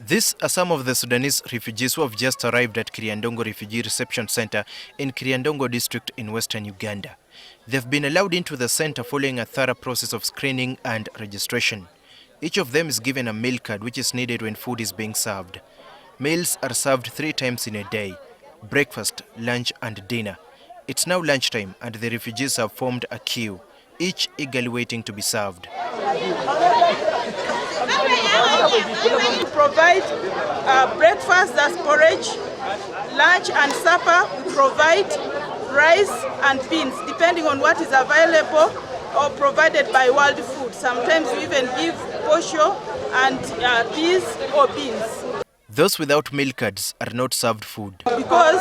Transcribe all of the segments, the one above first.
These are some of the Sudanese refugees who have just arrived at Kiryandongo Refugee Reception Center in Kiryandongo district in western Uganda. They've been allowed into the center following a thorough process of screening and registration. Each of them is given a meal card which is needed when food is being served. Meals are served 3 times in a day: breakfast, lunch and dinner. It's now lunchtime and the refugees have formed a queue, each eagerly waiting to be served. We provide breakfast, that's porridge, lunch and supper. We provide rice and beans, depending on what is available or provided by World Food. Sometimes we even give posho and peas or beans. Those without meal cards are not served food. Because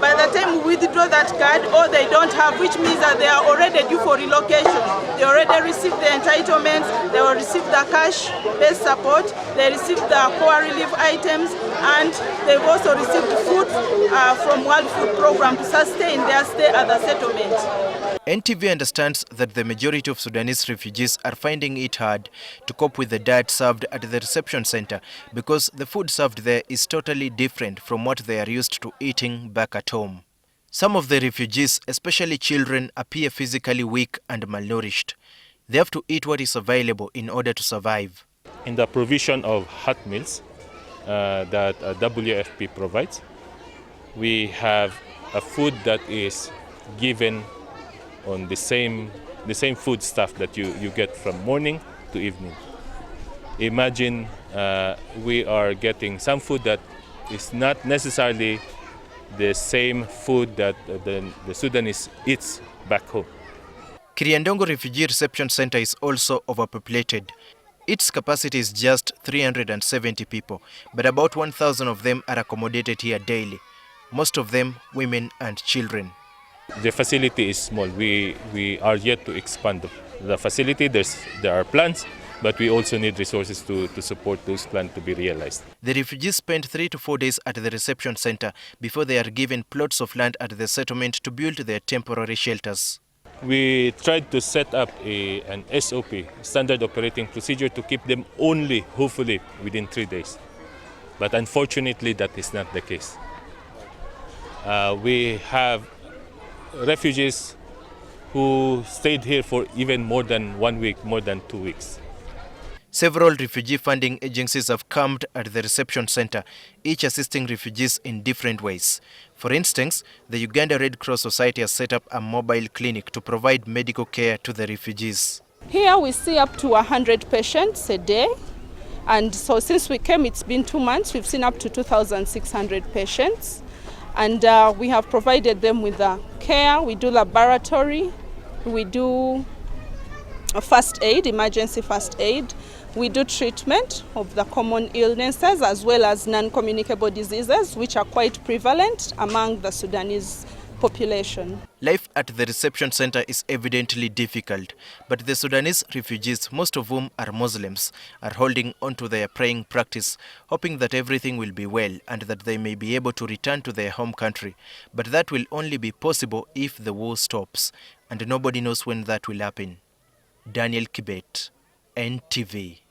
by the time we withdraw that card, or they don't have, which means that they are already due for relocation. They already received the entitlements, they will receive the cash-based support, they received the core relief items, and they've also received food from World Food Program to sustain their stay at the settlement. NTV understands that the majority of Sudanese refugees are finding it hard to cope with the diet served at the reception center because the food served there is totally different from what they are used to eating back at home. Some of the refugees, especially children, appear physically weak and malnourished. They have to eat what is available in order to survive. In the provision of hot meals that WFP provides, we have a food that is given on the same food stuff that you get from morning to evening. Imagine we are getting some food that is not necessarily the same food that the Sudanese eats back home. Kiryandongo Refugee Reception Center is also overpopulated. Its capacity is just 370 people, but about 1,000 of them are accommodated here daily, most of them women and children. The facility is small. We are yet to expand the facility. There are plans, but we also need resources to support those plans to be realized. The refugees spend 3 to 4 days at the reception center before they are given plots of land at the settlement to build their temporary shelters. We tried to set up an SOP, standard operating procedure, to keep them only, hopefully, within 3 days. But unfortunately, that is not the case. We have refugees who stayed here for even more than 1 week, more than 2 weeks. Several refugee funding agencies have camped at the reception center, each assisting refugees in different ways. For instance, the Uganda Red Cross Society has set up a mobile clinic to provide medical care to the refugees. Here we see up to 100 patients a day. And so since we came, it's been 2 months, we've seen up to 2,600 patients. And we have provided them with care. We do laboratory, we do first aid, emergency first aid. We do treatment of the common illnesses as well as non-communicable diseases, which are quite prevalent among the Sudanese population. Life at the reception center is evidently difficult, but the Sudanese refugees, most of whom are Muslims, are holding on to their praying practice, hoping that everything will be well and that they may be able to return to their home country. But that will only be possible if the war stops, and nobody knows when that will happen. Daniel Kibet, NTV.